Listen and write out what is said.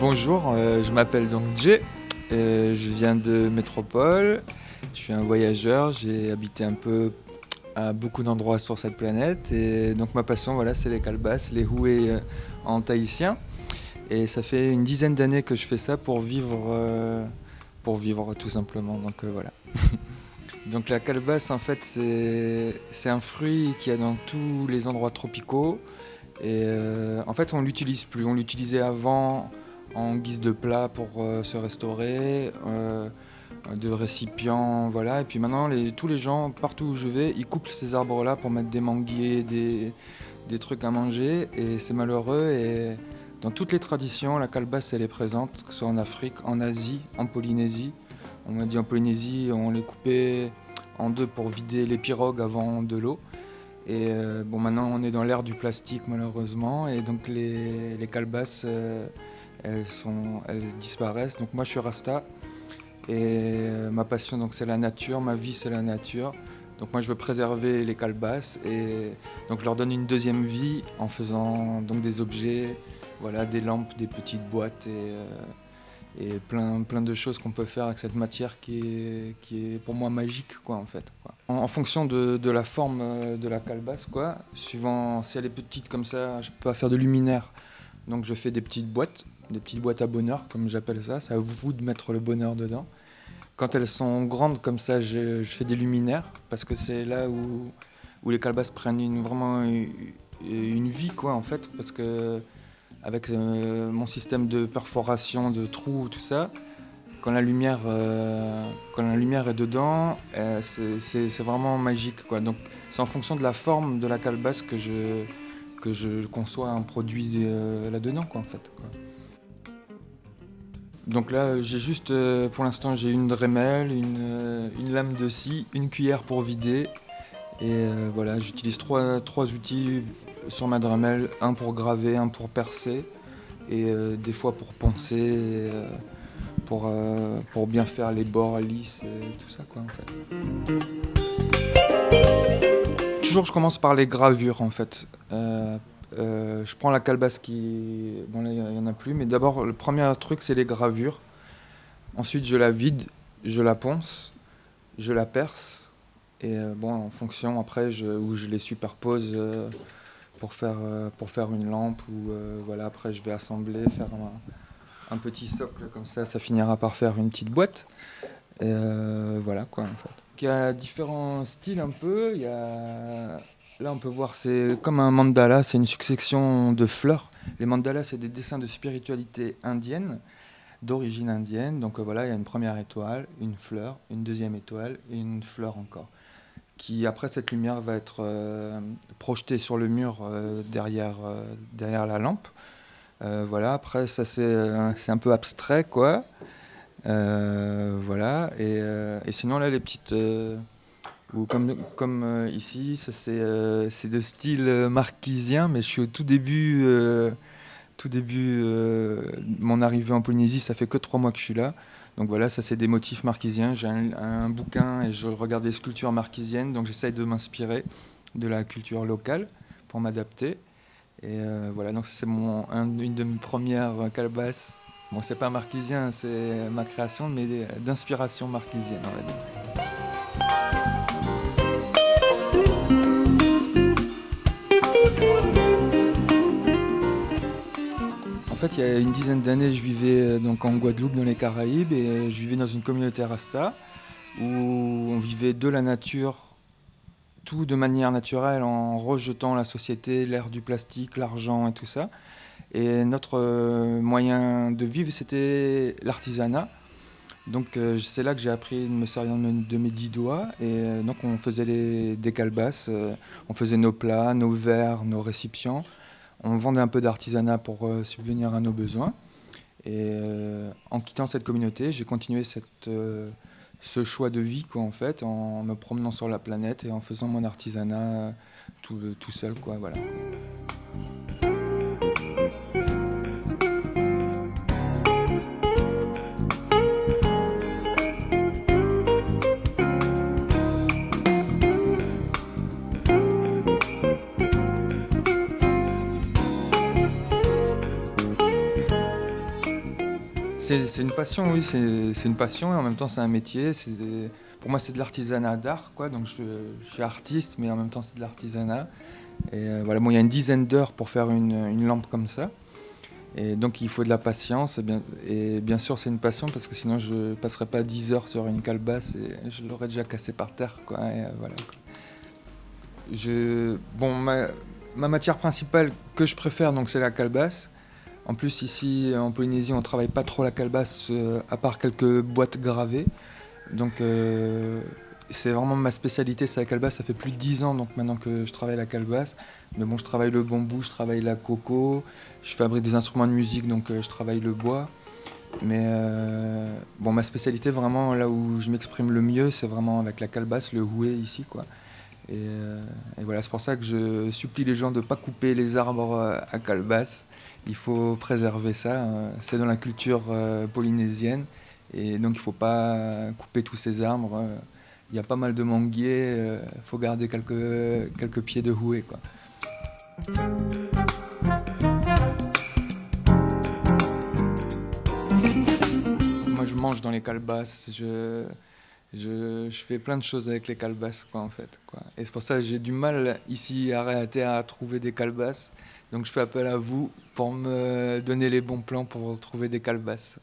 Bonjour, je m'appelle donc Jay, je viens de métropole, je suis un voyageur, j'ai habité un peu à beaucoup d'endroits sur cette planète et donc ma passion voilà, c'est les calebasses, les houées en tahitien et ça fait une dizaine d'années que je fais ça pour vivre tout simplement, donc voilà. Donc la calebasse en fait c'est un fruit qu'il y a dans tous les endroits tropicaux et en fait on l'utilise plus, on l'utilisait avant en guise de plat pour se restaurer, de récipients, voilà. Et puis maintenant, tous les gens, partout où je vais, ils coupent ces arbres-là pour mettre des manguiers, des trucs à manger. Et c'est malheureux. Et dans toutes les traditions, la calebasse, elle est présente, que ce soit en Afrique, en Asie, en Polynésie. On m'a dit en Polynésie, on les coupait en deux pour vider les pirogues avant de l'eau. Et bon, maintenant, on est dans l'ère du plastique, malheureusement. Et donc, les calebasses, elles disparaissent. Donc, moi, je suis Rasta. Et ma passion, donc, c'est la nature. Ma vie, c'est la nature. Donc, moi, je veux préserver les calebasses. Et donc, je leur donne une deuxième vie en faisant donc, des objets, voilà, des lampes, des petites boîtes et plein de choses qu'on peut faire avec cette matière qui est pour moi magique, quoi, en fait, quoi. En fonction de la forme de la calebasse, quoi, suivant si elle est petite comme ça, je peux pas faire de luminaire. Donc je fais des petites boîtes à bonheur, comme j'appelle ça. C'est à vous de mettre le bonheur dedans. Quand elles sont grandes comme ça, je fais des luminaires, parce que c'est là où les calebasses prennent vraiment une vie, quoi, en fait, parce que avec mon système de perforation, de trous, tout ça, quand la lumière est dedans, c'est vraiment magique, quoi. Donc c'est en fonction de la forme de la calebasse que je conçois un produit là-dedans, quoi, en fait, quoi. Donc là, j'ai juste, pour l'instant, j'ai une Dremel, une lame de scie, une cuillère pour vider. Et voilà, j'utilise trois outils sur ma Dremel, un pour graver, un pour percer, et des fois pour poncer, et, pour bien faire les bords lisses et tout ça, quoi, en fait. Toujours, je commence par les gravures, en fait. Je prends la calebasse qui... Bon, là, il n'y en a plus, mais d'abord, le premier truc, c'est les gravures. Ensuite, je la vide, je la ponce, je la perce. Et bon, en fonction, après, où je les superpose pour faire une lampe. Ou voilà, après, je vais assembler, faire un petit socle comme ça finira par faire une petite boîte. Et voilà, quoi, en fait. Il y a différents styles un peu. Là, on peut voir, c'est comme un mandala, c'est une succession de fleurs. Les mandalas, c'est des dessins de spiritualité indienne, d'origine indienne. Donc voilà, il y a une première étoile, une fleur, une deuxième étoile et une fleur encore. Qui, après, cette lumière va être projetée sur le mur derrière la lampe. Voilà, après, ça, c'est un peu abstrait, quoi. Voilà, et sinon, là, les petites... ou comme ici, ça c'est de style marquisien, mais je suis au tout début de mon arrivée en Polynésie, ça fait que 3 mois que je suis là. Donc voilà, ça c'est des motifs marquisiens. J'ai un bouquin et je regarde des sculptures marquisiennes, donc j'essaye de m'inspirer de la culture locale pour m'adapter. Et voilà, donc c'est une de mes premières calebasses. Bon, c'est pas marquisien, c'est ma création, mais d'inspiration marquisienne, on va dire. En fait, il y a une dizaine d'années, je vivais donc en Guadeloupe, dans les Caraïbes, et je vivais dans une communauté Rasta où on vivait de la nature, tout de manière naturelle, en rejetant la société, l'ère du plastique, l'argent et tout ça. Et notre moyen de vivre, c'était l'artisanat. Donc c'est là que j'ai appris de me servir de mes 10 doigts. Et donc on faisait des calebasses, on faisait nos plats, nos verres, nos récipients. On vendait un peu d'artisanat pour subvenir à nos besoins. Et en quittant cette communauté, j'ai continué ce choix de vie, quoi, en fait, en me promenant sur la planète et en faisant mon artisanat tout seul, quoi, voilà. C'est une passion, oui, c'est une passion et en même temps c'est un métier. Pour moi c'est de l'artisanat d'art, quoi. Donc je suis artiste, mais en même temps c'est de l'artisanat. Et voilà, bon, il y a une dizaine d'heures pour faire une lampe comme ça. Et donc il faut de la patience. Et bien sûr c'est une passion parce que sinon je ne passerais pas 10 heures sur une calebasse et je l'aurais déjà cassé par terre, quoi. Et voilà, quoi. Bon, ma matière principale que je préfère, donc c'est la calebasse. En plus, ici en Polynésie, on travaille pas trop la calebasse, à part quelques boîtes gravées. Donc, c'est vraiment ma spécialité, c'est la calebasse. Ça fait plus de 10 ans donc maintenant que je travaille la calebasse. Mais bon, je travaille le bambou, je travaille la coco, je fabrique des instruments de musique, donc je travaille le bois. Mais bon, ma spécialité, vraiment, là où je m'exprime le mieux, c'est vraiment avec la calebasse, le houet ici, quoi. Et voilà, c'est pour ça que je supplie les gens de ne pas couper les arbres à calebasse. Il faut préserver ça, hein. C'est dans la culture polynésienne. Et donc il ne faut pas couper tous ces arbres. Il y a pas mal de manguiers, il faut garder quelques pieds de houet, quoi. Moi je mange dans les calebasses, je fais plein de choses avec les calebasses, quoi, en fait, quoi. Et c'est pour ça que j'ai du mal ici à arrêter à trouver des calebasses. Donc je fais appel à vous pour me donner les bons plans pour trouver des calebasses.